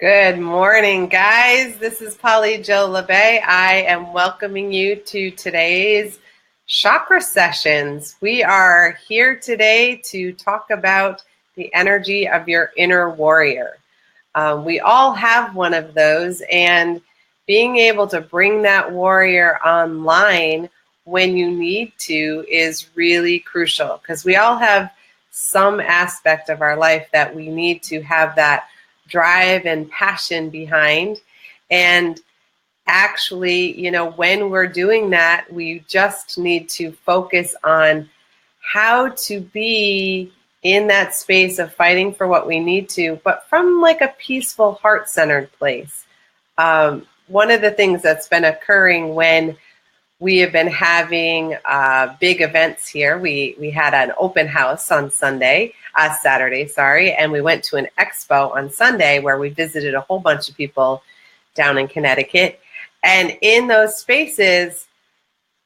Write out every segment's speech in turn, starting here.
Good morning, guys. This is Polly Jo Labbe. I am welcoming you to today's Chakra Sessions. We are here today to talk about the energy of your inner warrior. We all have one of those, and being able to bring that warrior online when you need to is really crucial, because we all have some aspect of our life that we need to have that drive and passion behind. And actually, when we're doing that, we just need to focus on how to be in that space of fighting for what we need to, but from like a peaceful, heart-centered place. One of the things that's been occurring when we have been having big events here. We had an open house on Saturday, and we went to an expo on Sunday where we visited a whole bunch of people down in Connecticut. And in those spaces,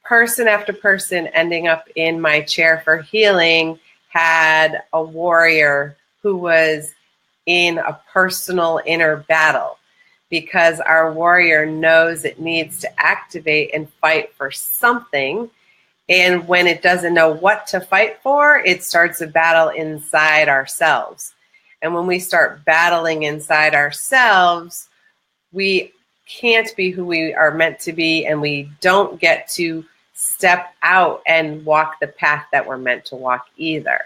person after person ending up in my chair for healing had a warrior who was in a personal inner battle, because our warrior knows it needs to activate and fight for something. And when it doesn't know what to fight for, it starts a battle inside ourselves. And when we start battling inside ourselves, we can't be who we are meant to be, and we don't get to step out and walk the path that we're meant to walk either.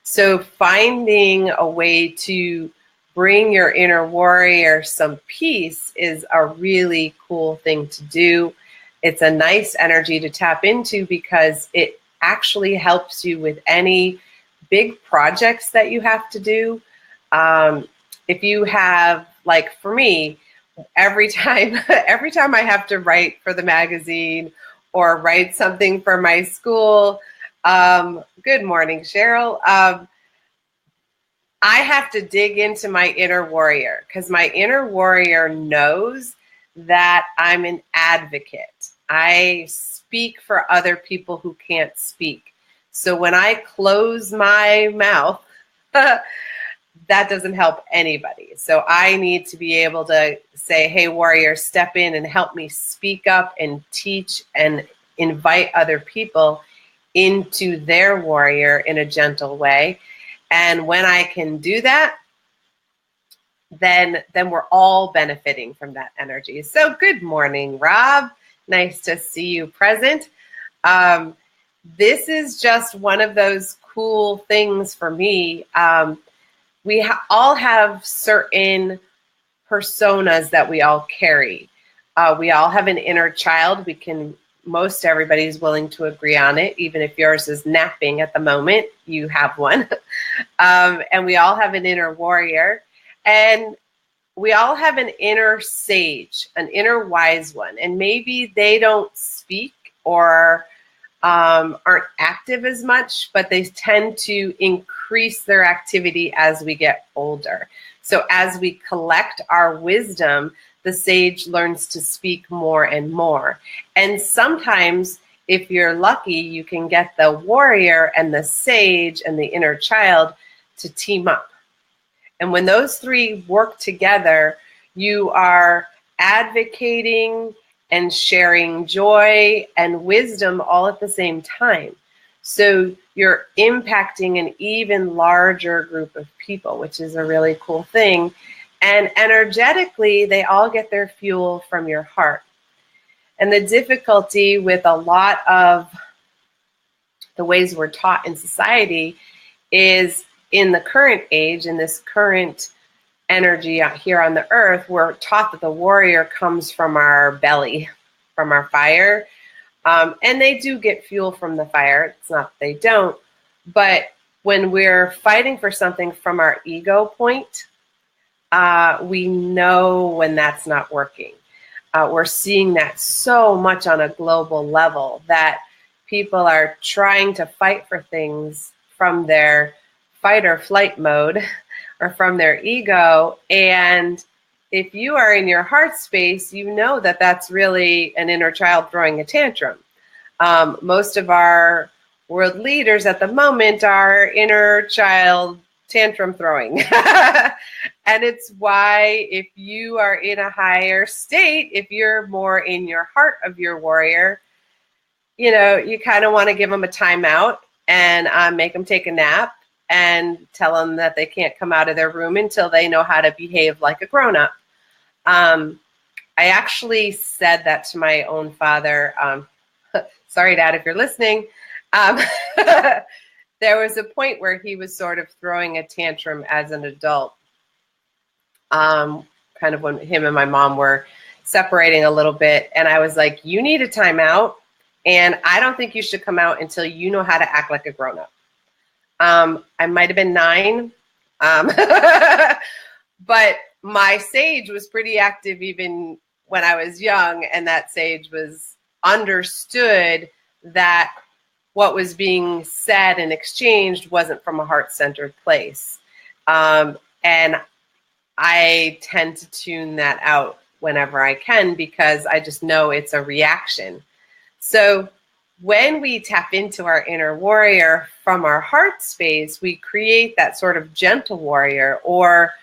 So finding a way to bring your inner warrior some peace is a really cool thing to do. It's a nice energy to tap into because it actually helps you with any big projects that you have to do. If you have, like for me, every time I have to write for the magazine or write something for my school, good morning, Cheryl. I have to dig into my inner warrior, because my inner warrior knows that I'm an advocate. I speak for other people who can't speak. So when I close my mouth, that doesn't help anybody. So I need to be able to say, hey, warrior, step in and help me speak up and teach and invite other people into their warrior in a gentle way. And when I can do that, then we're all benefiting from that energy. So good morning, Rob. Nice to see you present. This is just one of those cool things for me. We all have certain personas that we all carry. We all have an inner child. Most everybody's willing to agree on it. Even if yours is napping at the moment, you have one. And we all have an inner warrior. And we all have an inner sage, an inner wise one. And maybe they don't speak or aren't active as much, but they tend to increase their activity as we get older. So as we collect our wisdom, the sage learns to speak more and more. And sometimes, if you're lucky, you can get the warrior and the sage and the inner child to team up. And when those three work together, you are advocating and sharing joy and wisdom all at the same time. So you're impacting an even larger group of people, which is a really cool thing. And energetically, they all get their fuel from your heart. And the difficulty with a lot of the ways we're taught in society is, in the current age, in this current energy out here on the earth, we're taught that the warrior comes from our belly, from our fire. And they do get fuel from the fire. It's not that they don't. But when we're fighting for something from our ego point, we know when that's not working. We're seeing that so much on a global level, that people are trying to fight for things from their fight or flight mode or from their ego. And if you are in your heart space, you know that that's really an inner child throwing a tantrum. Most of our world leaders at the moment are inner child tantrum throwing. And it's why if you are in a higher state, if you're more in your heart of your warrior, you know, you kind of want to give them a timeout and make them take a nap and tell them that they can't come out of their room until they know how to behave like a grown-up. I actually said that to my own father. Sorry, Dad, if you're listening. There was a point where he was sort of throwing a tantrum as an adult, kind of when him and my mom were separating a little bit. And I was like, you need a timeout. And I don't think you should come out until you know how to act like a grown-up. I might have been 9. But my sage was pretty active even when I was young. And that sage was understood that what was being said and exchanged wasn't from a heart-centered place. And I tend to tune that out whenever I can because I just know it's a reaction. So when we tap into our inner warrior from our heart space, we create that sort of gentle warrior, or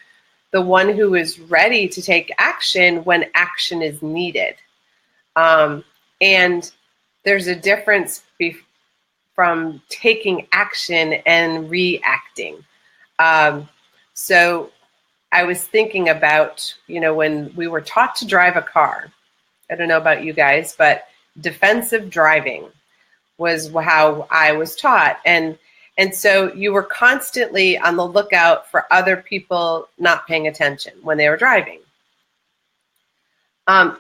the one who is ready to take action when action is needed. And there's a difference from taking action and reacting. So I was thinking about, you know, when we were taught to drive a car, I don't know about you guys, but defensive driving was how I was taught. And so you were constantly on the lookout for other people not paying attention when they were driving.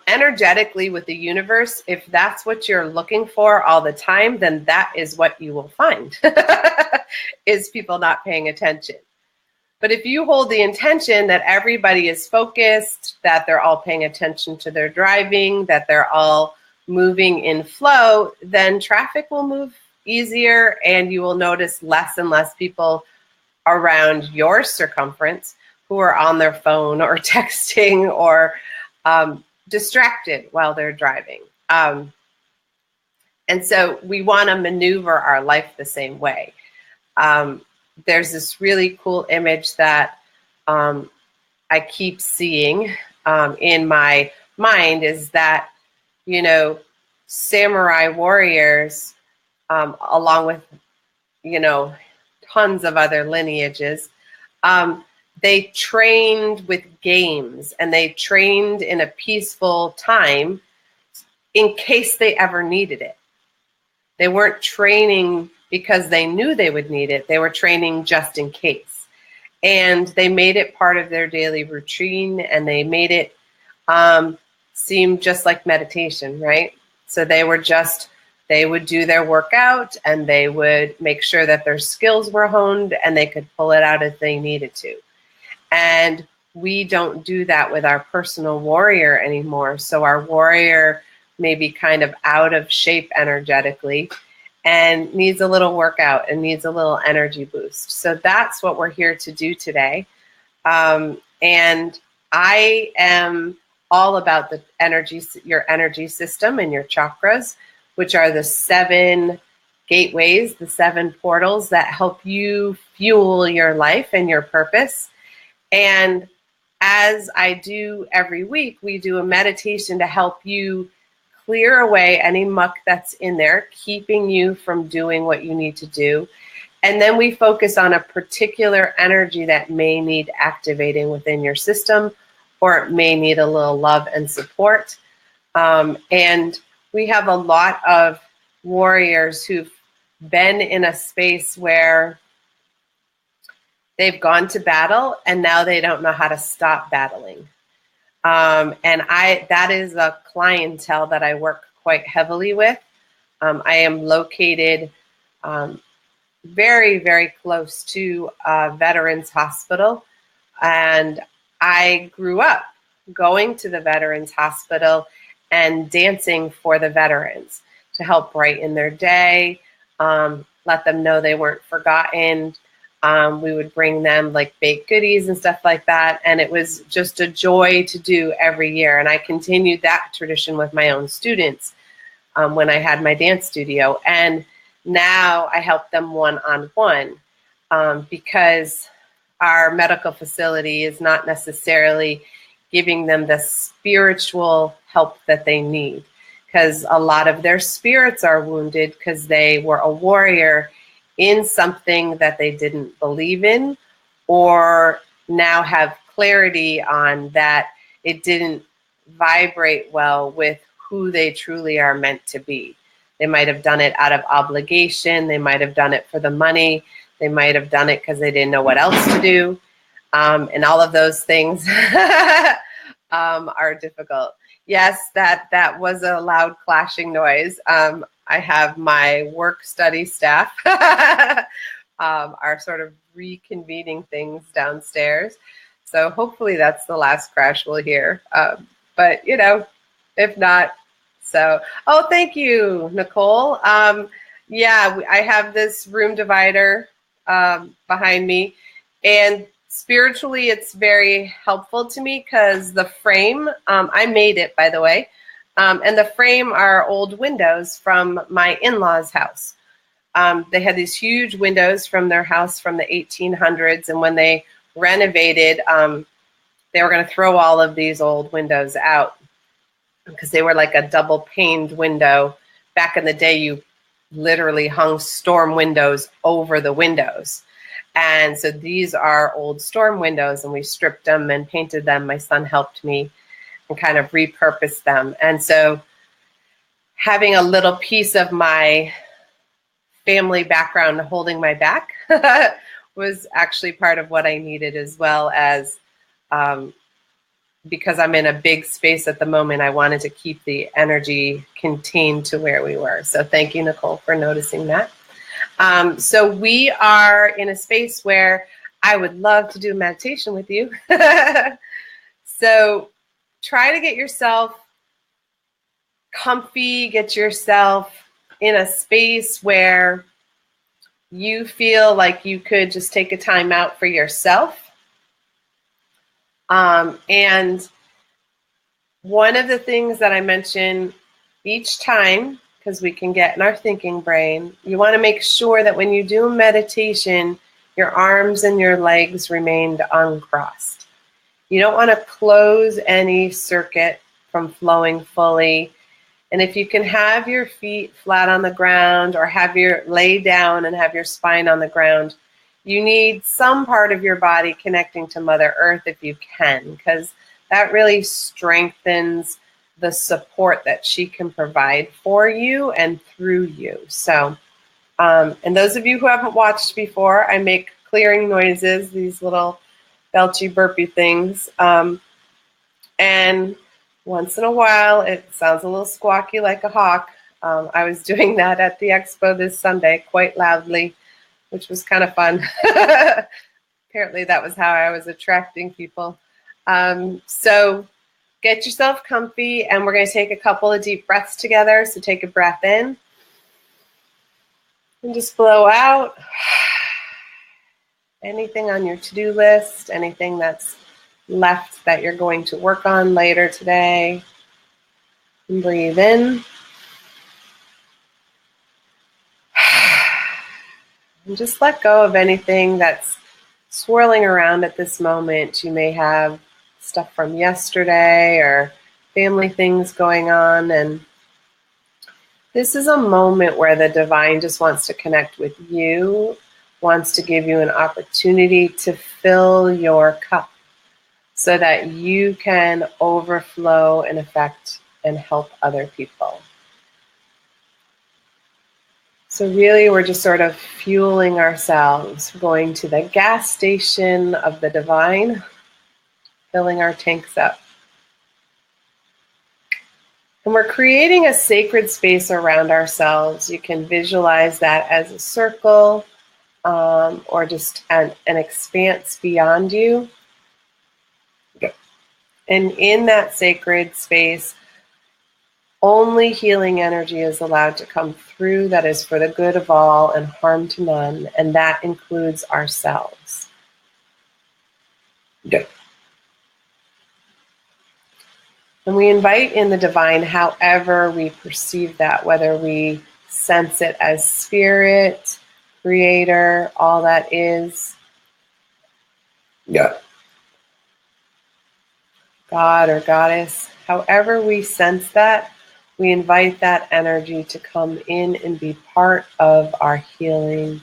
Energetically with the universe, if that's what you're looking for all the time, then that is what you will find, is people not paying attention. But if you hold the intention that everybody is focused, that they're all paying attention to their driving, that they're all moving in flow, then traffic will move easier and you will notice less and less people around your circumference who are on their phone or texting or distracted while they're driving. And so we want to maneuver our life the same way. There's this really cool image that I keep seeing in my mind is that, you know, samurai warriors, along with, you know, tons of other lineages, they trained with games and they trained in a peaceful time in case they ever needed it. They weren't training because they knew they would need it. They were training just in case. And they made it part of their daily routine, and they made it seem just like meditation, right? So they would do their workout and they would make sure that their skills were honed and they could pull it out if they needed to. And we don't do that with our personal warrior anymore. So our warrior may be kind of out of shape energetically and needs a little workout and needs a little energy boost. So that's what we're here to do today. And I am all about the energy, your energy system and your chakras, which are the 7 gateways, the 7 portals that help you fuel your life and your purpose. And as I do every week, we do a meditation to help you clear away any muck that's in there, keeping you from doing what you need to do. And then we focus on a particular energy that may need activating within your system, or it may need a little love and support. And we have a lot of warriors who've been in a space where they've gone to battle and now they don't know how to stop battling. And that is a clientele that I work quite heavily with. I am located very, very close to a veterans hospital. And I grew up going to the veterans hospital and dancing for the veterans to help brighten their day, let them know they weren't forgotten. We would bring them like baked goodies and stuff like that. And it was just a joy to do every year. And I continued that tradition with my own students when I had my dance studio. And Now I help them one-on-one because our medical facility is not necessarily giving them the spiritual help that they need, because a lot of their spirits are wounded because they were a warrior in something that they didn't believe in, or now have clarity on that it didn't vibrate well with who they truly are meant to be. They might have done it out of obligation. They might have done it for the money. They might have done it because they didn't know what else to do. And all of those things are difficult. Yes, that was a loud clashing noise. I have my work study staff are sort of reconvening things downstairs. So hopefully that's the last crash we'll hear. But, if not, so, oh, thank you, Nicole. Yeah, I have this room divider behind me, and spiritually it's very helpful to me because the frame, I made it, by the way, and the frame are old windows from my in-laws' house. They had these huge windows from their house from the 1800s, and when they renovated, they were going to throw all of these old windows out because they were like a double paned window. Back in the day, you literally hung storm windows over the windows. And so these are old storm windows, and we stripped them and painted them. My son helped me and kind of repurpose them. And so having a little piece of my family background holding my back was actually part of what I needed, as well as because I'm in a big space at the moment, I wanted to keep the energy contained to where we were. So thank you, Nicole, for noticing that. So we are in a space where I would love to do meditation with you. So try to get yourself comfy, get yourself in a space where you feel like you could just take a time out for yourself. And one of the things that I mention each time, because we can get in our thinking brain, you want to make sure that when you do meditation, your arms and your legs remained uncrossed. You don't want to close any circuit from flowing fully. And if you can have your feet flat on the ground, or have your lay down and have your spine on the ground, you need some part of your body connecting to Mother Earth if you can, because that really strengthens the support that she can provide for you and through you. So, and those of you who haven't watched before, I make clearing noises, these little belchy burpy things. And once in a while, it sounds a little squawky like a hawk. I was doing that at the expo this Sunday quite loudly, which was kind of fun. Apparently that was how I was attracting people. So get yourself comfy, and we're going to take a couple of deep breaths together. So take a breath in and just blow out. Anything on your to-do list, anything that's left that you're going to work on later today. And breathe in. And just let go of anything that's swirling around at this moment. You may have stuff from yesterday or family things going on. And this is a moment where the divine just wants to connect with you, wants to give you an opportunity to fill your cup so that you can overflow and affect and help other people. So really, we're just sort of fueling ourselves, going to the gas station of the divine, filling our tanks up. And we're creating a sacred space around ourselves. You can visualize that as a circle or just an expanse beyond you. And in that sacred space, only healing energy is allowed to come through that is for the good of all and harm to none, and that includes ourselves. Good. And we invite in the divine however we perceive that, whether we sense it as spirit, creator, all that is. Yeah. God or goddess. However we sense that, we invite that energy to come in and be part of our healing.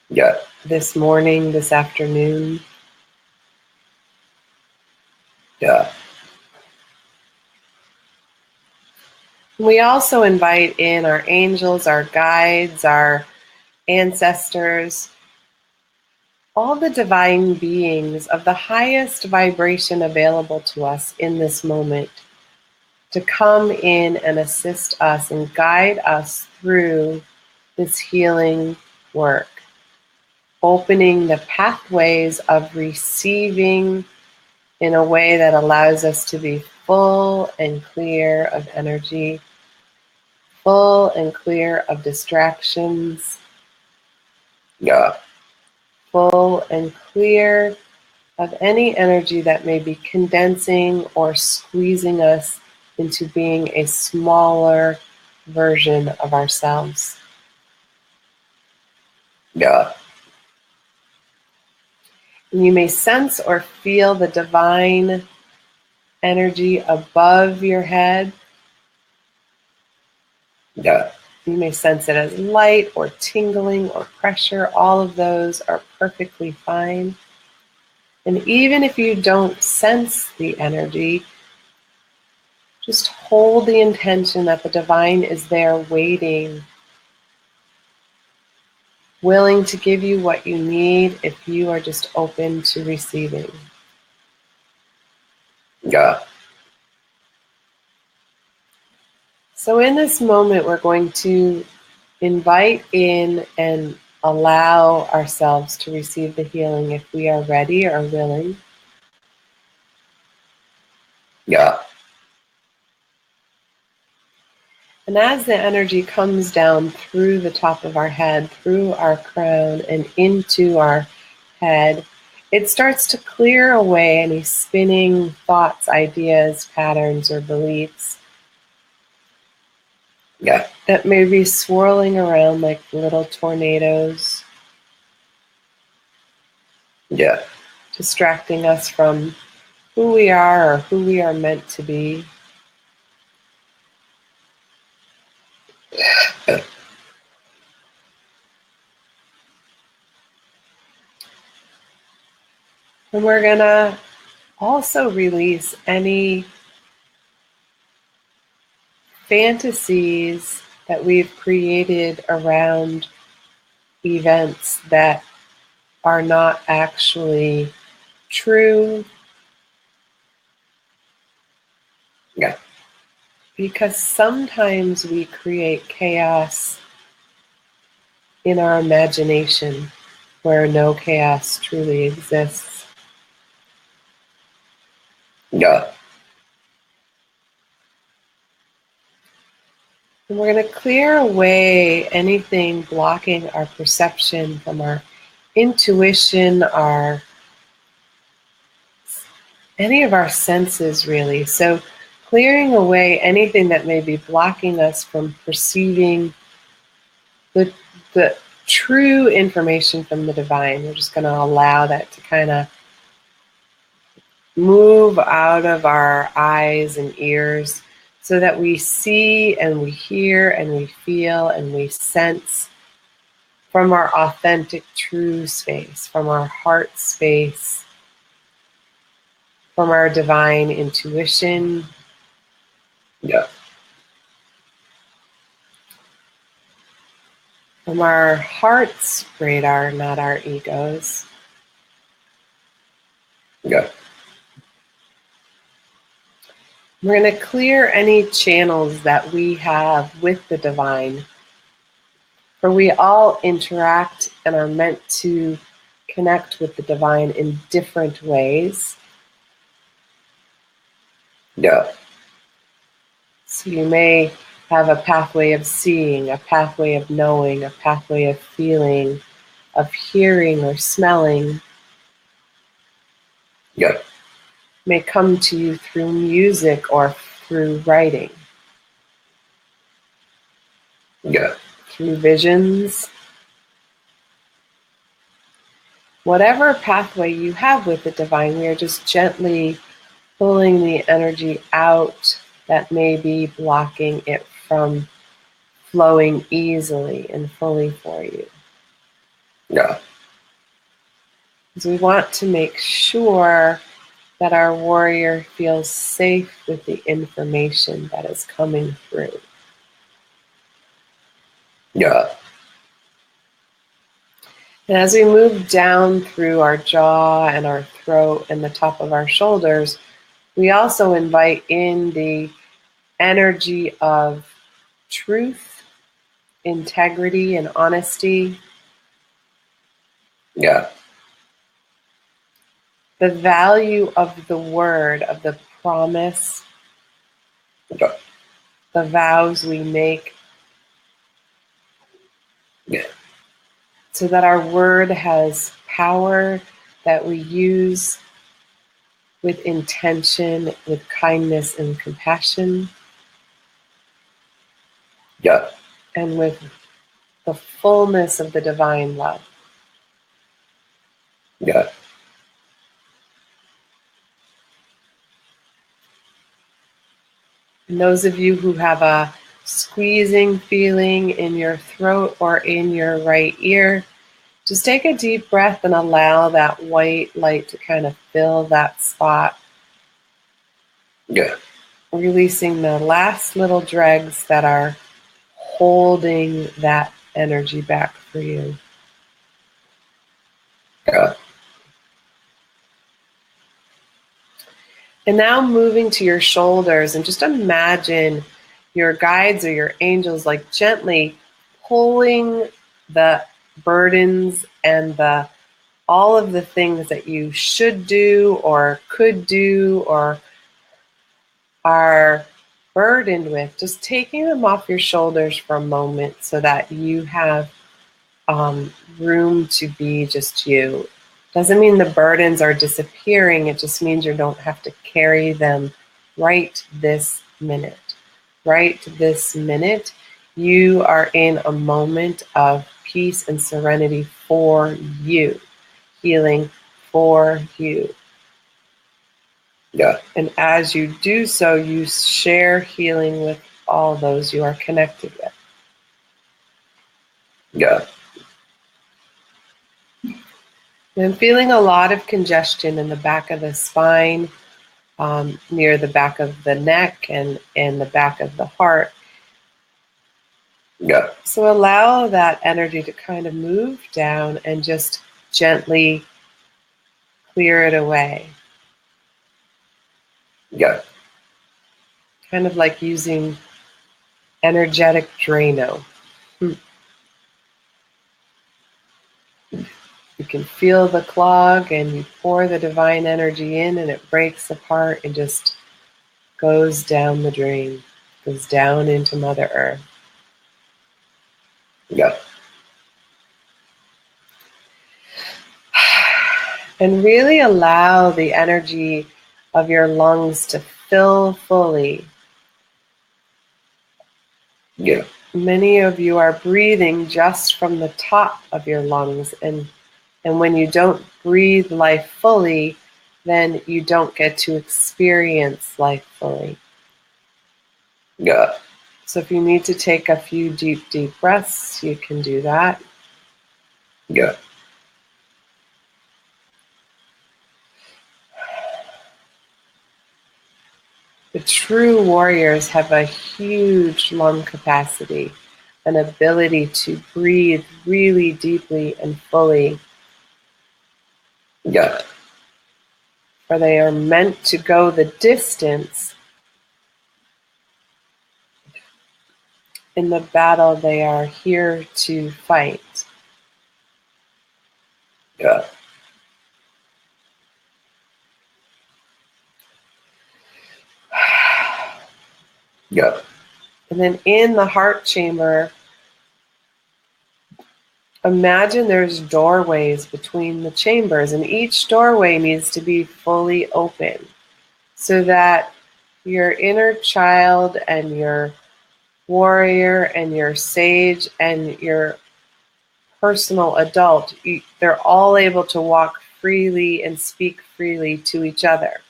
Yeah. This morning, this afternoon. Yeah. We also invite in our angels, our guides, our ancestors, all the divine beings of the highest vibration available to us in this moment to come in and assist us and guide us through this healing work, opening the pathways of receiving in a way that allows us to be full and clear of energy, full and clear of distractions, Yeah. full and clear of any energy that may be condensing or squeezing us into being a smaller version of ourselves. Yeah. And you may sense or feel the divine energy above your head. Yeah. You may sense it as light or tingling or pressure. All of those are perfectly fine. And even if you don't sense the energy, just hold the intention that the divine is there waiting, willing to give you what you need if you are just open to receiving. Yeah. So in this moment, we're going to invite in and allow ourselves to receive the healing if we are ready or willing. Yeah. And as the energy comes down through the top of our head, through our crown, and into our head, it starts to clear away any spinning thoughts, ideas, patterns, or beliefs Yeah. that may be swirling around like little tornadoes, Yeah. distracting us from who we are or who we are meant to be. And we're going to also release any fantasies that we've created around events that are not actually true. Yeah. Because sometimes we create chaos in our imagination where no chaos truly exists. Yeah. And we're going to clear away anything blocking our perception from our intuition, any of our senses really. So clearing away anything that may be blocking us from perceiving the true information from the divine. We're just going to allow that to kind of move out of our eyes and ears so that we see and we hear and we feel and we sense from our authentic true space, from our heart space, from our divine intuition. Yeah. From our heart's radar, not our egos. Yeah. We're going to clear any channels that we have with the divine. For we all interact and are meant to connect with the divine in different ways. Yeah. So you may have a pathway of seeing, a pathway of knowing, a pathway of feeling, of hearing or smelling. Yeah. May come to you through music or through writing. Yeah. through visions. Whatever pathway you have with the divine, we are just gently pulling the energy out that may be blocking it from flowing easily and fully for you. Yeah. So we want to make sure that our warrior feels safe with the information that is coming through. Yeah. And as we move down through our jaw and our throat and the top of our shoulders, we also invite in the energy of truth, integrity, and honesty, Yeah. the value of the word, of the promise, Yeah. the vows we make, Yeah. so that our word has power that we use with intention, with kindness and compassion, Yeah. and with the fullness of the divine love. Yeah. And those of you who have a squeezing feeling in your throat or in your right ear, just take a deep breath and allow that white light to kind of fill that spot, Yeah. releasing the last little dregs that are holding that energy back for you. Yeah. And now moving to your shoulders, and just imagine your guides or your angels like gently pulling the burdens and the all of the things that you should do or could do or are burdened with, just taking them off your shoulders for a moment so that you have room to be just you. Doesn't mean the burdens are disappearing, it just means you don't have to carry them right this minute. Right this minute, you are in a moment of peace and serenity for you, healing for you. Yeah. And as you do so, you share healing with all those you are connected with. Yeah. And I'm feeling a lot of congestion in the back of the spine, near the back of the neck and the back of the heart. Yeah. So allow that energy to kind of move down and just gently clear it away. Yeah. Kind of like using energetic Drano. You can feel the clog and you pour the divine energy in and it breaks apart and just goes down the drain, goes down into Mother Earth. Yeah. And really allow the energy of your lungs to fill fully. Yeah. Many of you are breathing just from the top of your lungs, and when you don't breathe life fully, then you don't get to experience life fully. Yeah. So if you need to take a few deep, deep breaths, you can do that. Yeah. The true warriors have a huge lung capacity, an ability to breathe really deeply and fully, Yeah. for they are meant to go the distance in the battle they are here to fight. Yeah. Yeah. And then in the heart chamber, imagine there's doorways between the chambers, and each doorway needs to be fully open so that your inner child and your warrior and your sage and your personal adult, they're all able to walk freely and speak freely to each other.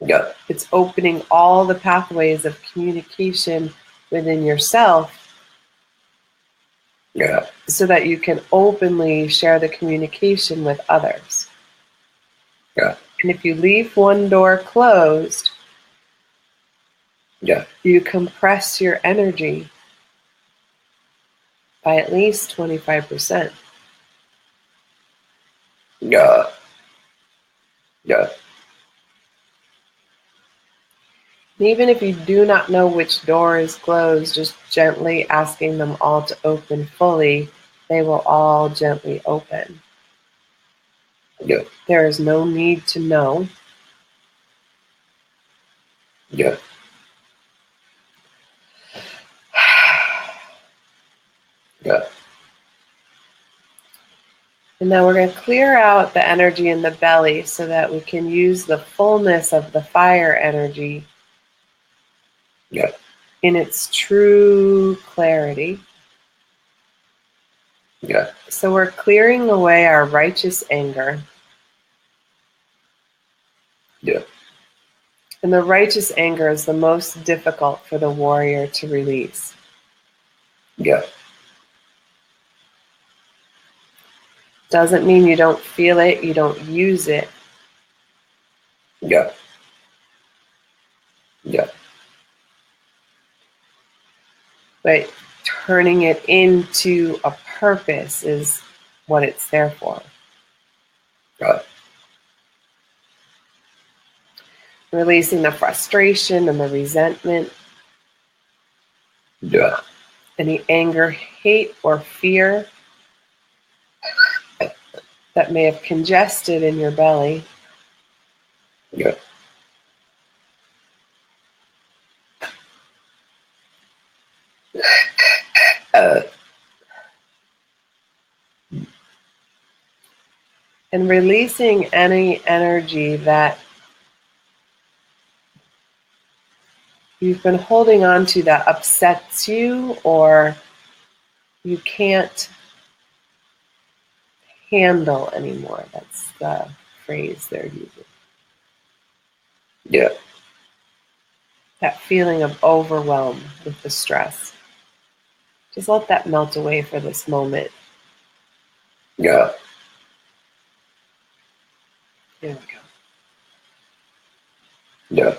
Yeah. It's opening all the pathways of communication within yourself, Yeah. so that you can openly share the communication with others. Yeah. And if you leave one door closed, Yeah. you compress your energy by at least 25%. Yeah. Yeah. And even if you do not know which door is closed, just gently asking them all to open fully, they will all gently open. Yeah. There is no need to know. Yeah. Yeah. And now we're going to clear out the energy in the belly so that we can use the fullness of the fire energy Yeah. in its true clarity. Yeah. So we're clearing away our righteous anger. Yeah. And the righteous anger is the most difficult for the warrior to release. Yeah. Doesn't mean you don't feel it, you don't use it. Yeah. Yeah. But turning it into a purpose is what it's there for. Yeah. Releasing the frustration and the resentment, Yeah. any anger, hate, or fear that may have congested in your belly. Yeah. And releasing any energy that you've been holding on to that upsets you or you can't handle anymore. That's the phrase they're using. Yeah. That feeling of overwhelm with the stress. Just let that melt away for this moment. Yeah. There we go. Yeah.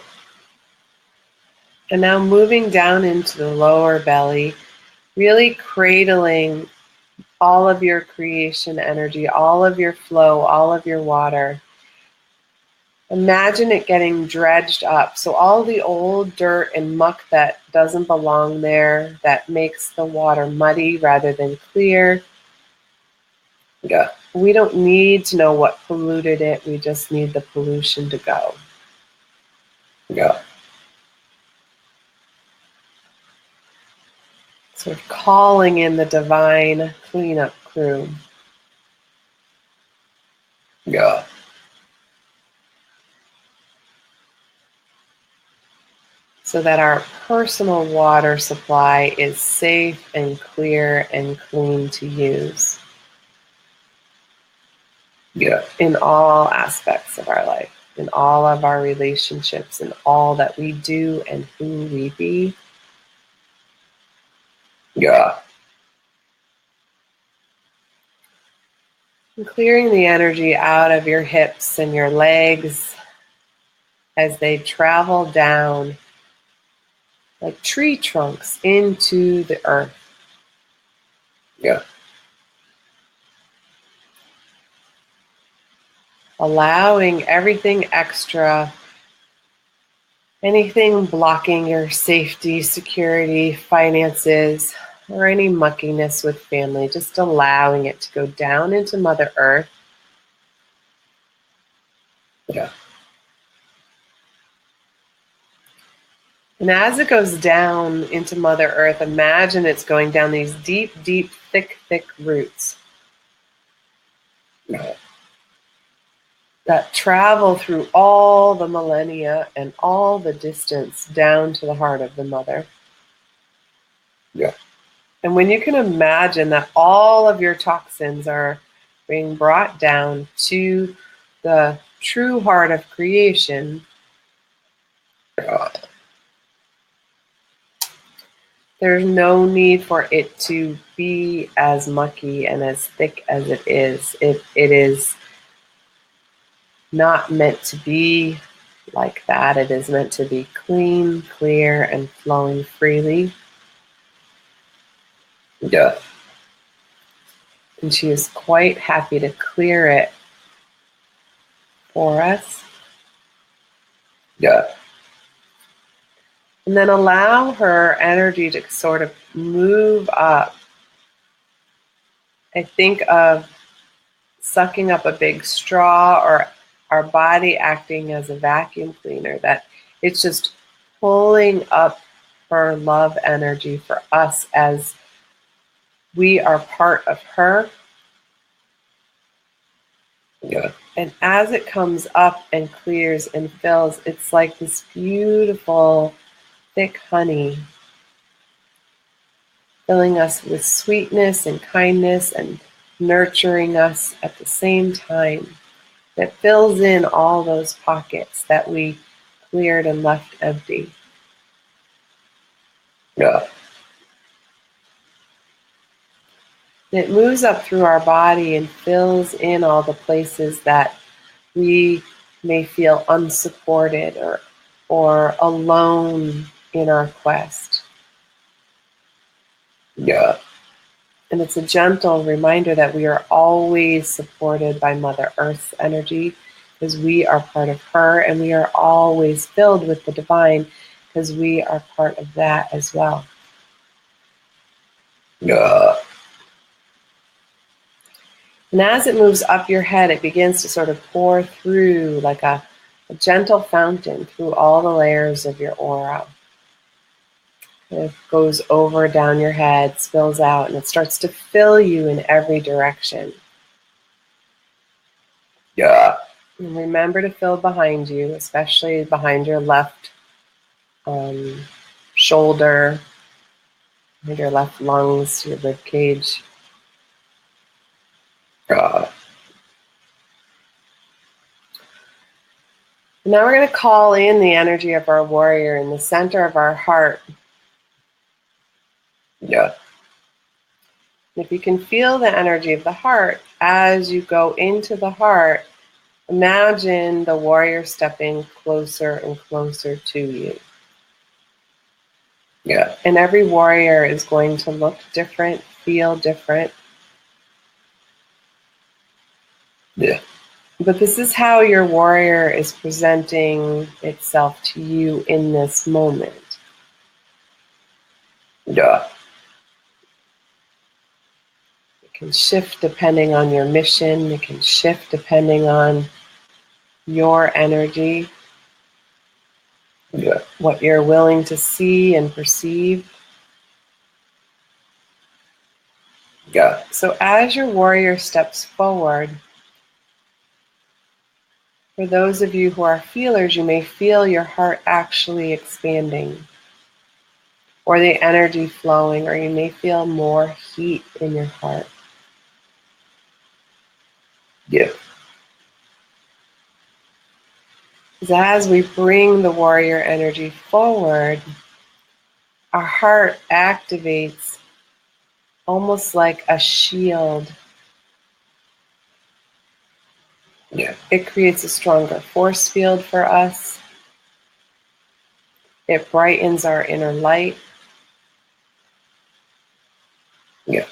And now moving down into the lower belly, really cradling all of your creation energy, all of your flow, all of your water. Imagine it getting dredged up. So all the old dirt and muck that doesn't belong there, that makes the water muddy rather than clear. Yeah. We don't need to know what polluted it. We just need the pollution to go. Yeah. Sort of calling in the divine cleanup crew. Yeah. So that our personal water supply is safe and clear and clean to use Yeah. in all aspects of our life, in all of our relationships, in all that we do and who we be. Yeah. And clearing the energy out of your hips and your legs as they travel down like tree trunks into the earth. Yeah. Allowing everything extra, anything blocking your safety, security, finances, or any muckiness with family, just allowing it to go down into Mother Earth. Yeah. And as it goes down into Mother Earth, imagine it's going down these deep, deep, thick, thick roots Yeah. that travel through all the millennia and all the distance down to the heart of the Mother. Yeah. And when you can imagine that all of your toxins are being brought down to the true heart of creation, Yeah. there's no need for it to be as mucky and as thick as it is. It is not meant to be like that. It is meant to be clean, clear, and flowing freely. Yeah. And she is quite happy to clear it for us. Yeah. And then allow her energy to sort of move up. I think of sucking up a big straw, or our body acting as a vacuum cleaner, that it's just pulling up her love energy for us as we are part of her. Yeah. And as it comes up and clears and fills, it's like this beautiful, thick honey filling us with sweetness and kindness and nurturing us at the same time, that fills in all those pockets that we cleared and left empty. Yeah. And it moves up through our body and fills in all the places that we may feel unsupported or alone in our quest. Yeah. And it's a gentle reminder that we are always supported by Mother Earth's energy, because we are part of her, and we are always filled with the divine because we are part of that as well. Yeah. And as it moves up your head, it begins to sort of pour through like a gentle fountain through all the layers of your aura. It goes over down your head, spills out, and it starts to fill you in every direction. Yeah. And remember to fill behind you, especially behind your left shoulder, behind your left lungs, your rib cage. Yeah. Now we're going to call in the energy of our warrior in the center of our heart. Yeah. If you can feel the energy of the heart as you go into the heart, imagine the warrior stepping closer and closer to you. Yeah. And every warrior is going to look different, feel different. Yeah. But this is how your warrior is presenting itself to you in this moment. Yeah. It can shift depending on your mission. It can shift depending on your energy, Yeah. what you're willing to see and perceive. Yeah. So as your warrior steps forward, for those of you who are feelers, you may feel your heart actually expanding, or the energy flowing, or you may feel more heat in your heart. Yeah. Because as we bring the warrior energy forward, our heart activates almost like a shield. Yeah. It creates a stronger force field for us. It brightens our inner light. Yeah.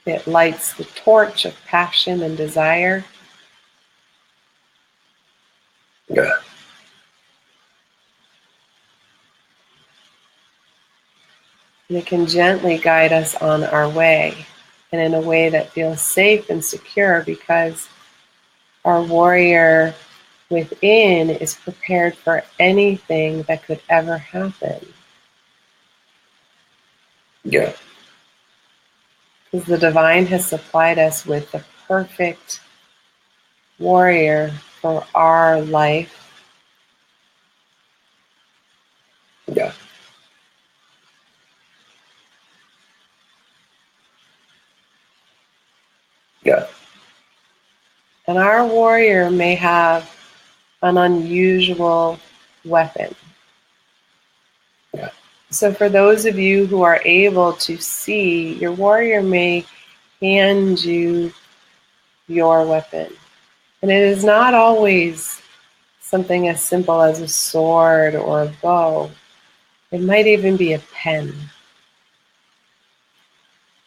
It lights the torch of passion and desire. Yeah. And it can gently guide us on our way, and in a way that feels safe and secure, because our warrior within is prepared for anything that could ever happen. Yeah. Because the divine has supplied us with the perfect warrior for our life. Yeah. Yeah. And our warrior may have an unusual weapon. Yeah. So for those of you who are able to see, your warrior may hand you your weapon. And it is not always something as simple as a sword or a bow. It might even be a pen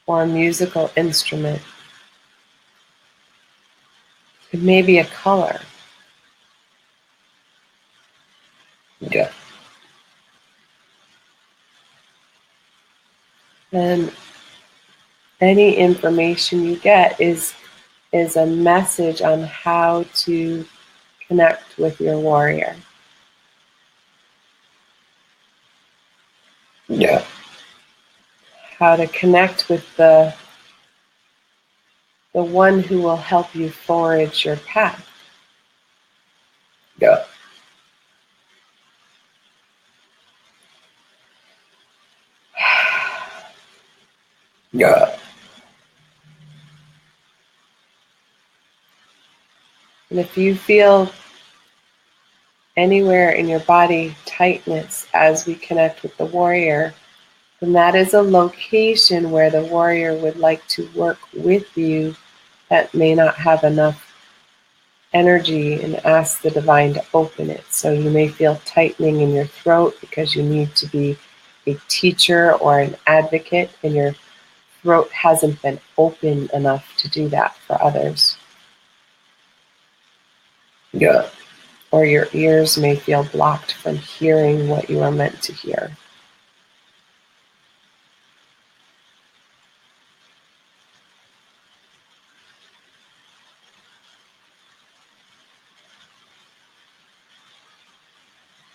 or a musical instrument. It may be a color. Yeah. And any information you get is a message on how to connect with your warrior. Yeah. How to connect with the one who will help you forage your path. Yeah. Yeah. And if you feel anywhere in your body tightness as we connect with the warrior, then that is a location where the warrior would like to work with you that may not have enough energy, and ask the divine to open it. So you may feel tightening in your throat because you need to be a teacher or an advocate, and your throat hasn't been open enough to do that for others. Yeah. Or your ears may feel blocked from hearing what you are meant to hear.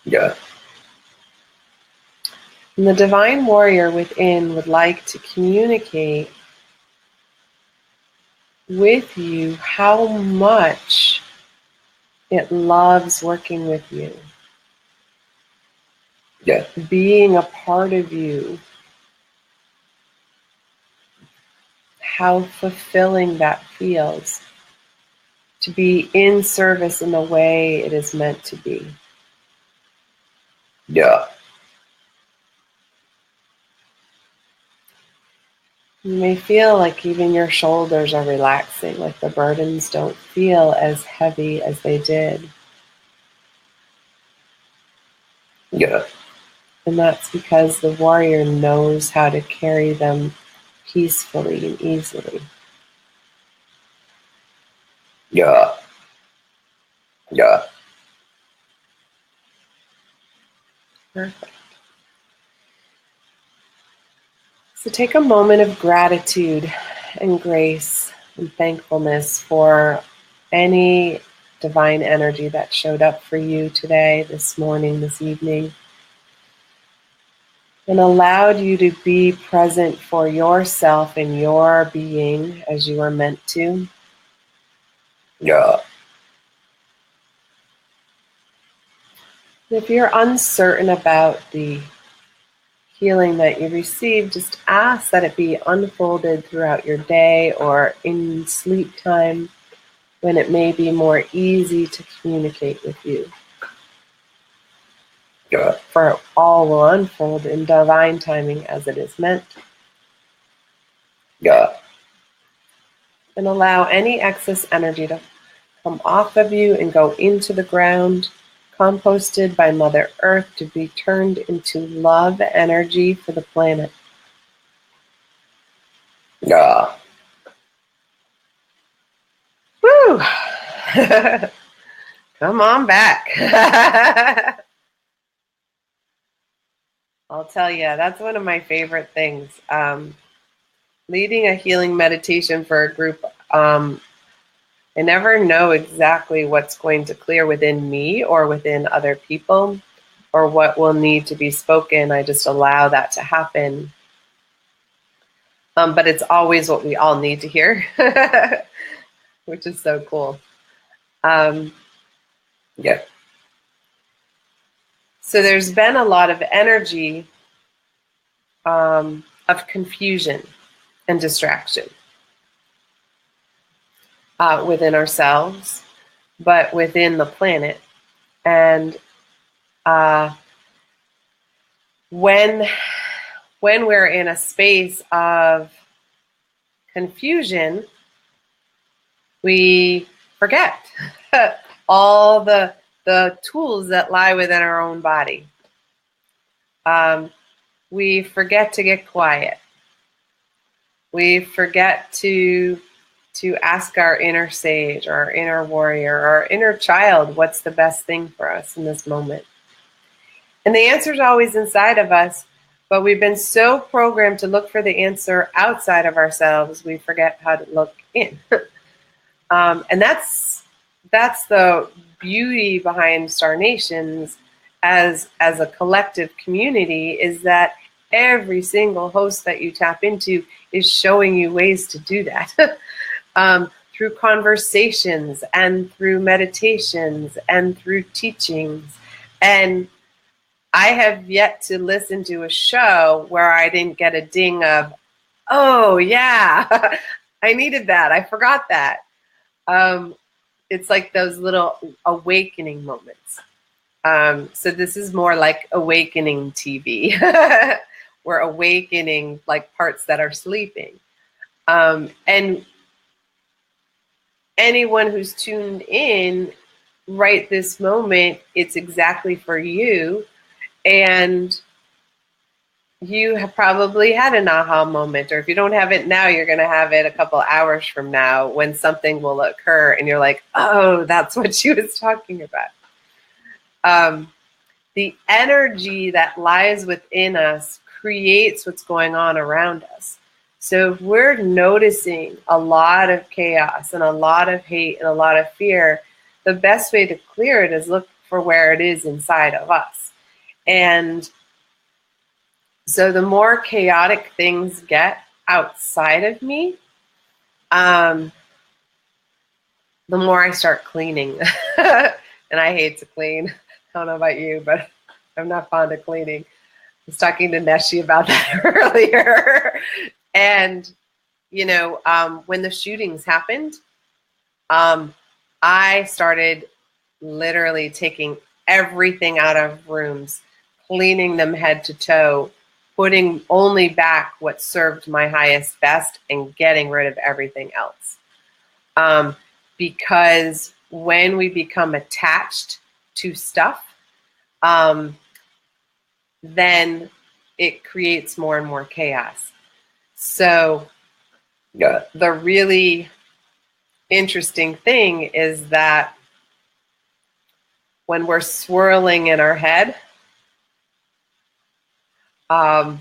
Yeah. And the divine warrior within would like to communicate with you how much it loves working with you, Yeah. being a part of you, how fulfilling that feels to be in service in the way it is meant to be. Yeah. You may feel like even your shoulders are relaxing, like the burdens don't feel as heavy as they did. Yeah. And that's because the warrior knows how to carry them peacefully and easily. Yeah. Yeah. Perfect. So take a moment of gratitude and grace and thankfulness for any divine energy that showed up for you today, this morning, this evening, and allowed you to be present for yourself and your being as you are meant to. Yeah. If you're uncertain about the healing that you received, just ask that it be unfolded throughout your day or in sleep time when it may be more easy to communicate with you. Yeah. For all will unfold in divine timing as it is meant. Yeah. And allow any excess energy to come off of you and go into the ground, composted by Mother Earth to be turned into love energy for the planet. Yeah. Woo! Come on back. I'll tell you, that's one of my favorite things. Leading a healing meditation for a group, I never know exactly what's going to clear within me or within other people or what will need to be spoken. I just allow that to happen. But it's always what we all need to hear, which is so cool. Yeah. So there's been a lot of energy of confusion and distraction. within ourselves, but within the planet. And when we're in a space of confusion, we forget all the tools that lie within our own body. We forget to get quiet. We forget to ask our inner sage or our inner warrior or our inner child what's the best thing for us in this moment. And the answer is always inside of us, but we've been so programmed to look for the answer outside of ourselves, we forget how to look in. And that's the beauty behind Star Nations as a collective community, is that every single host that you tap into is showing you ways to do that. Through conversations and through meditations and through teachings. And I have yet to listen to a show where I didn't get a ding of, oh yeah, I needed that. I forgot that. It's like those little awakening moments. So this is more like awakening TV. We're awakening like parts that are sleeping. And anyone who's tuned in right this moment, it's exactly for you. And you have probably had an aha moment, or if you don't have it now, you're going to have it a couple hours from now when something will occur and you're like, oh, that's what she was talking about. The energy that lies within us creates what's going on around us. So if we're noticing a lot of chaos and a lot of hate and a lot of fear, the best way to clear it is look for where it is inside of us. And so the more chaotic things get outside of me, the more I start cleaning. And I hate to clean. I don't know about you, but I'm not fond of cleaning. I was talking to Neshi about that earlier. And, you know, when the shootings happened, I started literally taking everything out of rooms, cleaning them head to toe, putting only back what served my highest best and getting rid of everything else. Because when we become attached to stuff, then it creates more and more chaos. So the really interesting thing is that when we're swirling in our head, how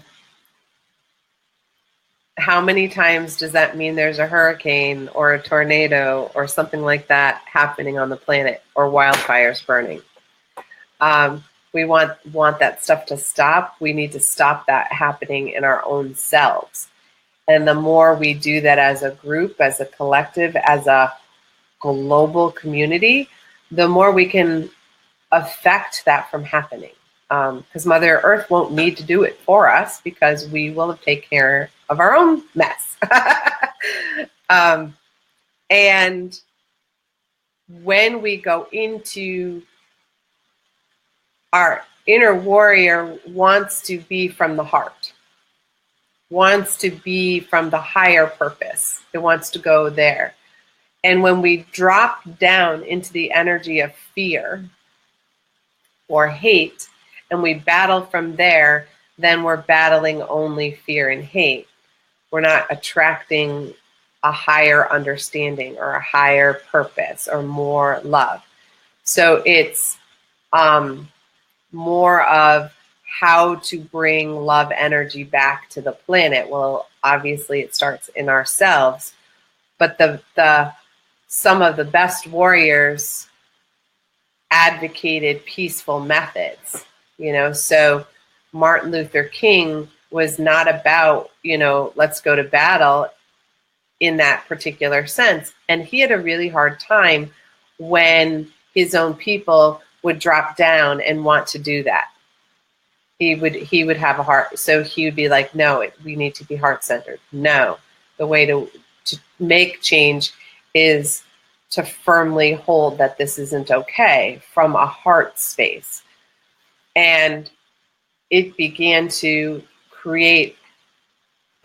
many times does that mean there's a hurricane or a tornado or something like that happening on the planet, or wildfires burning? We want that stuff to stop. We need to stop that happening in our own selves. And the more we do that as a group, as a collective, as a global community, the more we can affect that from happening. Because Mother Earth won't need to do it for us, because we will take care of our own mess. And when we go into our inner warrior, wants to be from the heart, wants to be from the higher purpose. It wants to go there. And when we drop down into the energy of fear or hate, and we battle from there, then we're battling only fear and hate. We're not attracting a higher understanding or a higher purpose or more love. So it's more of how to bring love energy back to the planet. Well, obviously it starts in ourselves, but some of the best warriors advocated peaceful methods. You know, so Martin Luther King was not about, you know, let's go to battle in that particular sense. And he had a really hard time when his own people would drop down and want to do that. He would have a heart. So he would be like, no, we need to be heart-centered. No, the way to make change is to firmly hold that this isn't okay from a heart space. And it began to create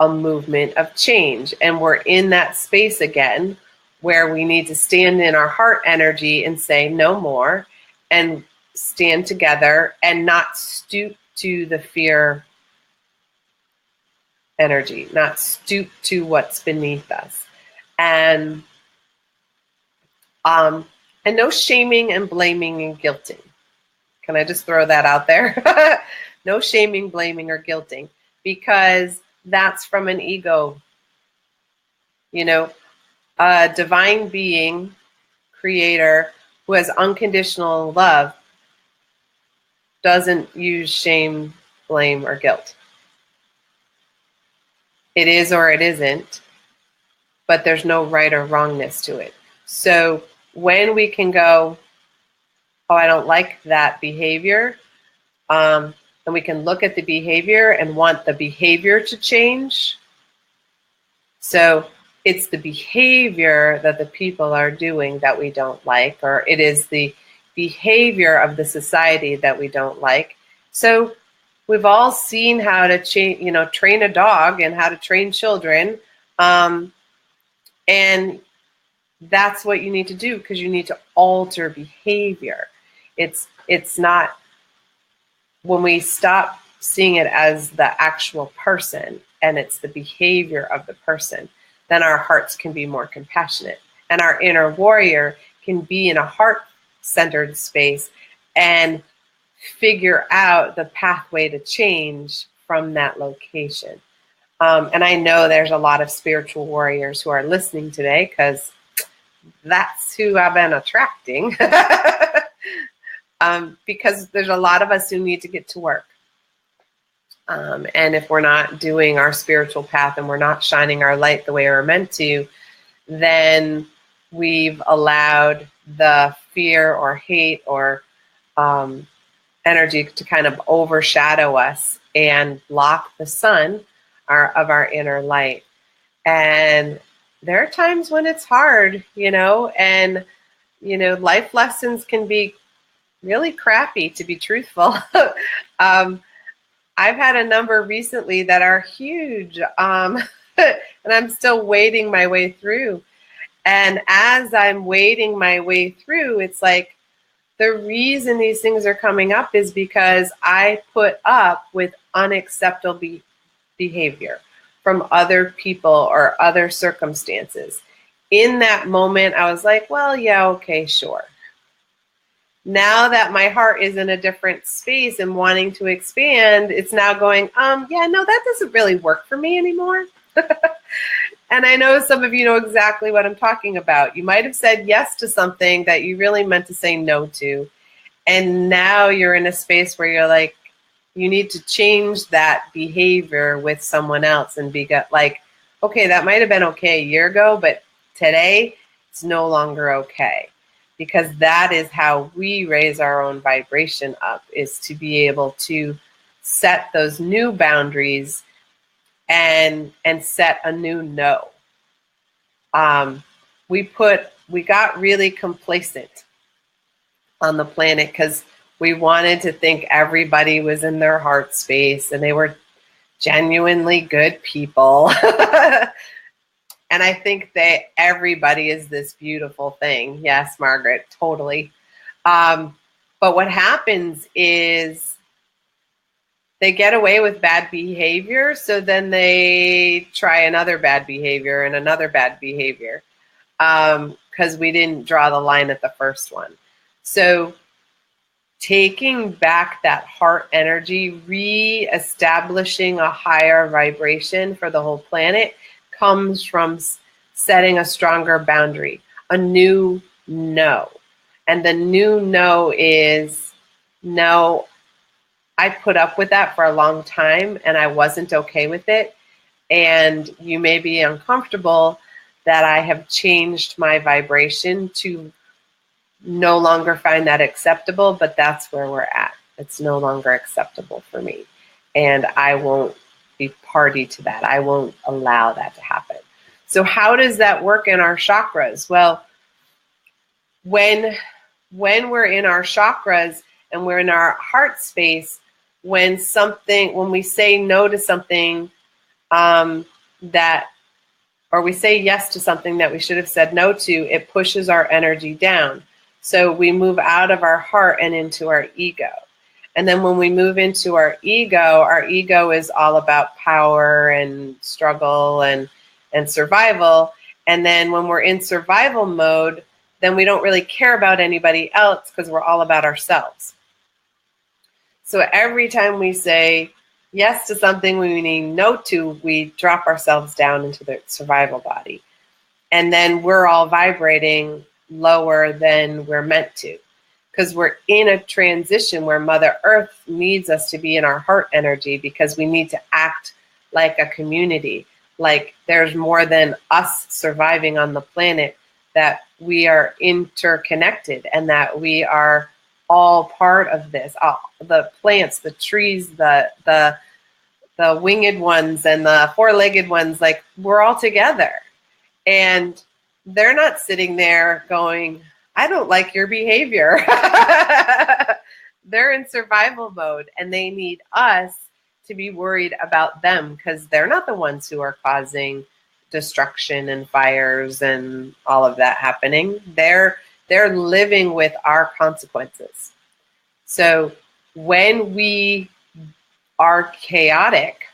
a movement of change. And we're in that space again where we need to stand in our heart energy and say no more, and stand together and not stoop to the fear energy, not stoop to what's beneath us. And no shaming and blaming and guilting. Can I just throw that out there? No shaming, blaming, or guilting, because that's from an ego. You know, a divine being, creator, who has unconditional love doesn't use shame, blame, or guilt. It is or it isn't, but there's no right or wrongness to it. So when we can go, oh, I don't like that behavior, and we can look at the behavior and want the behavior to change. So it's the behavior that the people are doing that we don't like, or it is the behavior of the society that we don't like. So we've all seen how to train a dog and how to train children. And that's what you need to do, because you need to alter behavior. It's not, when we stop seeing it as the actual person and it's the behavior of the person, then our hearts can be more compassionate, and our inner warrior can be in a heart-centered space and figure out the pathway to change from that location. And I know there's a lot of spiritual warriors who are listening today, because that's who I've been attracting. Because there's a lot of us who need to get to work. And if we're not doing our spiritual path and we're not shining our light the way we're meant to, then we've allowed the fear or hate or energy to kind of overshadow us and block the sun of our inner light. And there are times when it's hard, and, life lessons can be really crappy, to be truthful. I've had a number recently that are huge, and I'm still wading my way through. And as I'm wading my way through, it's like the reason these things are coming up is because I put up with unacceptable behavior from other people or other circumstances. In that moment, I was like, well, yeah, okay, sure. Now that my heart is in a different space and wanting to expand, it's now going, yeah, no, that doesn't really work for me anymore. And I know some of you know exactly what I'm talking about. You might have said yes to something that you really meant to say no to. And now you're in a space where you're like, you need to change that behavior with someone else and be like, okay, that might have been okay a year ago, but today it's no longer okay. Because that is how we raise our own vibration up, is to be able to set those new boundaries and set a new no. We got really complacent on the planet because we wanted to think everybody was in their heart space and they were genuinely good people. And I think that everybody is this beautiful thing. Yes, Margaret, totally. But what happens is they get away with bad behavior, so then they try another bad behavior and another bad behavior, because we didn't draw the line at the first one. So taking back that heart energy, re-establishing a higher vibration for the whole planet, comes from setting a stronger boundary, a new no. And the new no is, no, I put up with that for a long time and I wasn't okay with it. And you may be uncomfortable that I have changed my vibration to no longer find that acceptable, but that's where we're at. It's no longer acceptable for me. And I won't be party to that. I won't allow that to happen. So how does that work in our chakras? Well, when we're in our chakras and we're in our heart space, when we say no to something or we say yes to something that we should have said no to, it pushes our energy down. So we move out of our heart and into our ego. And then when we move into our ego is all about power and struggle and survival. And then when we're in survival mode, then we don't really care about anybody else because we're all about ourselves. So every time we say yes to something we mean no to, we drop ourselves down into the survival body. And then we're all vibrating lower than we're meant to, because we're in a transition where Mother Earth needs us to be in our heart energy, because we need to act like a community. Like there's more than us surviving on the planet, that we are interconnected and that we are all part of this. All the plants, the trees, the winged ones and the four-legged ones, like we're all together. And they're not sitting there going, I don't like your behavior. They're in survival mode and they need us to be worried about them, because they're not the ones who are causing destruction and fires and all of that happening. They're living with our consequences. So when we are chaotic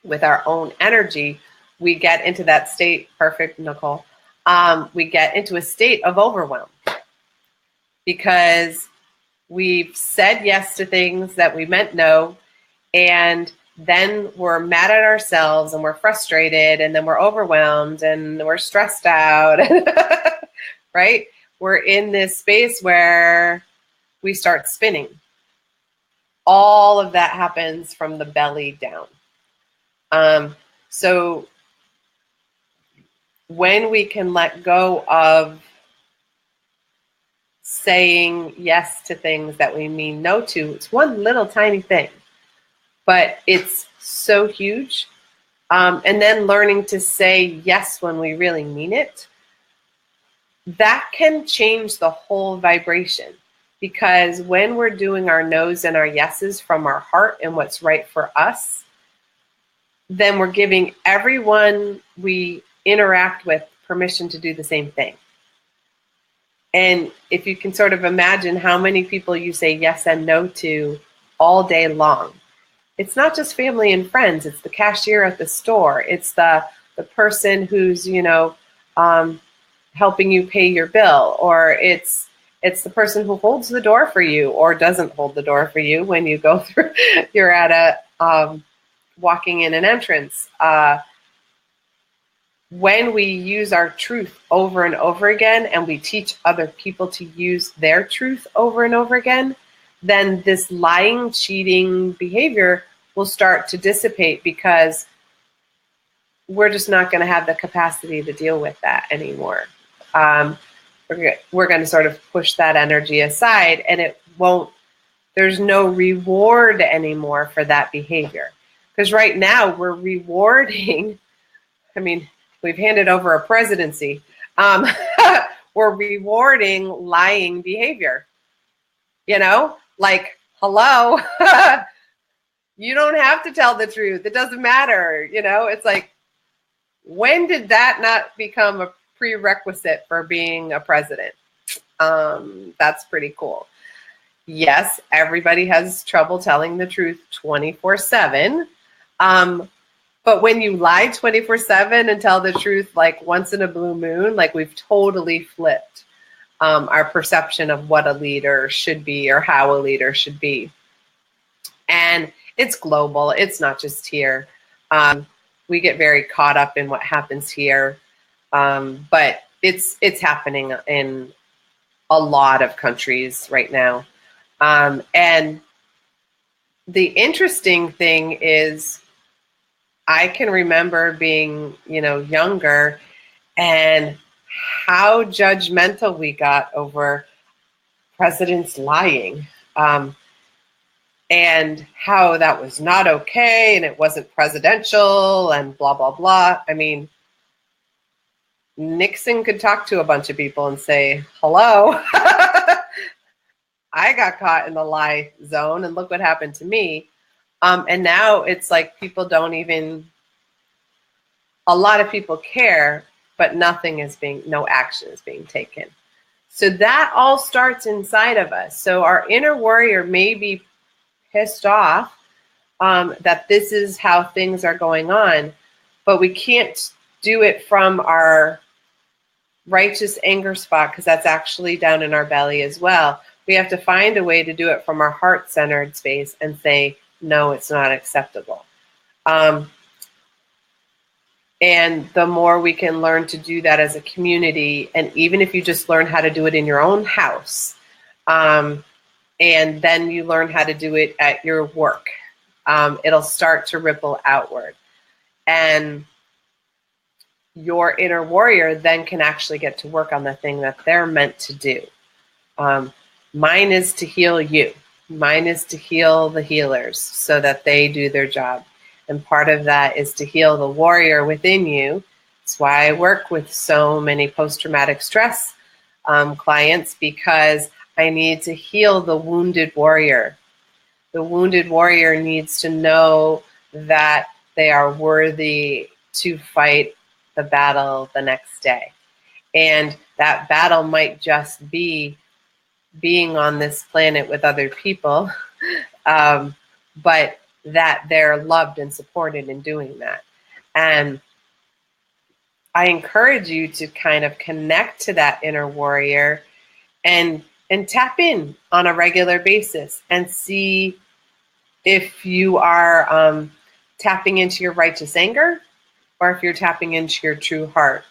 with our own energy, we get into that state, perfect, Nicole, we get into a state of overwhelm, because we've said yes to things that we meant no, and then we're mad at ourselves and we're frustrated and then we're overwhelmed and we're stressed out, right? We're in this space where we start spinning. All of that happens from the belly down. So when we can let go of saying yes to things that we mean no to, it's one little tiny thing, but it's so huge. And then learning to say yes when we really mean it, that can change the whole vibration. Because when we're doing our no's and our yeses from our heart and what's right for us, then we're giving everyone we interact with permission to do the same thing. And if you can sort of imagine how many people you say yes and no to all day long, it's not just family and friends. It's the cashier at the store. It's the person who's, helping you pay your bill, or it's the person who holds the door for you or doesn't hold the door for you when you go through, you're at a, walking in an entrance. When we use our truth over and over again, and we teach other people to use their truth over and over again, then this lying, cheating behavior will start to dissipate, because we're just not going to have the capacity to deal with that anymore. We're going to sort of push that energy aside, and there's no reward anymore for that behavior. Because right now we're rewarding, we've handed over a presidency. We're rewarding lying behavior. Like, hello, you don't have to tell the truth. It doesn't matter. It's like, when did that not become a prerequisite for being a president? That's pretty cool. Yes, everybody has trouble telling the truth 24/7. But when you lie 24/7 and tell the truth like once in a blue moon, like we've totally flipped our perception of what a leader should be or how a leader should be. And it's global. It's not just here. We get very caught up in what happens here. But it's happening in a lot of countries right now. And the interesting thing is, I can remember being, younger, and how judgmental we got over presidents lying, and how that was not okay and it wasn't presidential and blah, blah, blah. Nixon could talk to a bunch of people and say, hello, I got caught in the lie zone and look what happened to me. And now it's like people don't even, a lot of people care, but no action is being taken. So that all starts inside of us. So our inner warrior may be pissed off that this is how things are going on, but we can't do it from our righteous anger spot, because that's actually down in our belly as well. We have to find a way to do it from our heart-centered space and say, no, it's not acceptable. And the more we can learn to do that as a community, and even if you just learn how to do it in your own house, and then you learn how to do it at your work, it'll start to ripple outward. And your inner warrior then can actually get to work on the thing that they're meant to do. Mine is to heal you. Mine is to heal the healers so that they do their job. And part of that is to heal the warrior within you. That's why I work with so many post-traumatic stress clients, because I need to heal the wounded warrior. The wounded warrior needs to know that they are worthy to fight the battle the next day. And that battle might just be being on this planet with other people, but that they're loved and supported in doing that. And I encourage you to kind of connect to that inner warrior and tap in on a regular basis and see if you are tapping into your righteous anger or if you're tapping into your true heart.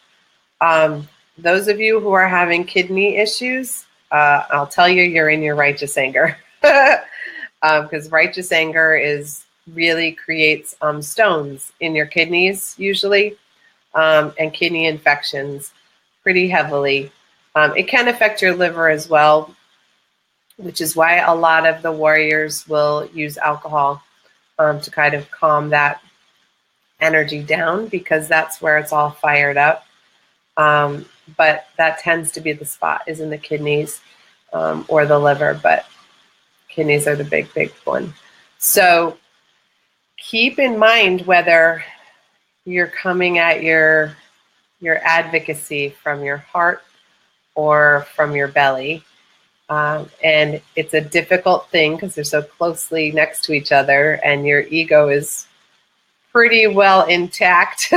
Those of you who are having kidney issues, I'll tell you, you're in your righteous anger. Because righteous anger really creates stones in your kidneys usually, and kidney infections pretty heavily. It can affect your liver as well, which is why a lot of the warriors will use alcohol to kind of calm that energy down, because that's where it's all fired up. But that tends to be the spot, is in the kidneys or the liver, but kidneys are the big one. So keep in mind whether you're coming at your advocacy from your heart or from your belly. And it's a difficult thing because they're so closely next to each other, and your ego is pretty well intact.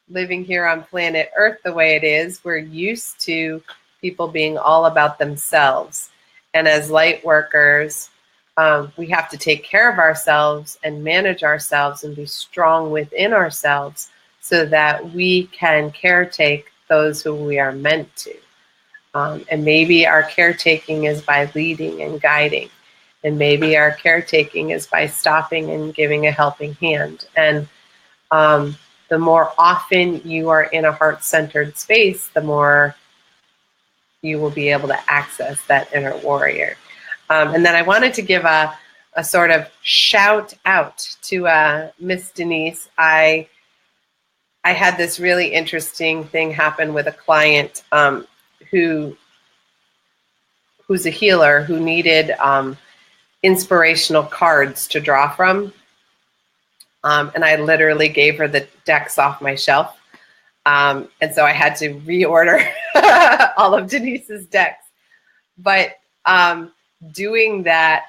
Living here on planet Earth the way it is, we're used to people being all about themselves. And as light workers, we have to take care of ourselves and manage ourselves and be strong within ourselves so that we can caretake those who we are meant to. And maybe our caretaking is by leading and guiding. And maybe our caretaking is by stopping and giving a helping hand. And the more often you are in a heart-centered space, the more you will be able to access that inner warrior. And then I wanted to give a sort of shout out to Miss Denise. I had this really interesting thing happen with a client who's a healer who needed inspirational cards to draw from. And I literally gave her the decks off my shelf. And so I had to reorder all of Denise's decks. But doing that,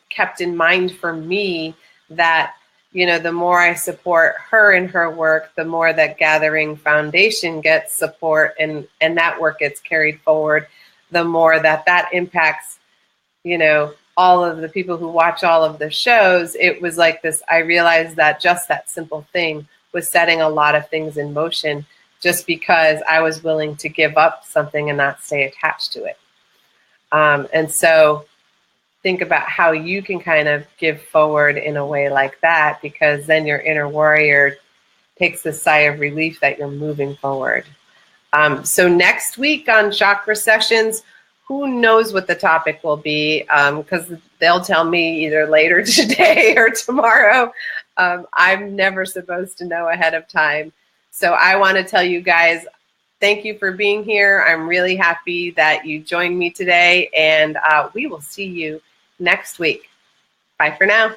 kept in mind for me that, the more I support her in her work, the more that Gathering Foundation gets support and that work gets carried forward, the more that impacts, all of the people who watch all of the shows. It was like this, I realized that just that simple thing was setting a lot of things in motion, just because I was willing to give up something and not stay attached to it. And so think about how you can kind of give forward in a way like that, because then your inner warrior takes the sigh of relief that you're moving forward. So next week on Chakra Sessions, who knows what the topic will be, because they'll tell me either later today or tomorrow. I'm never supposed to know ahead of time. So I want to tell you guys, thank you for being here. I'm really happy that you joined me today, and we will see you next week. Bye for now.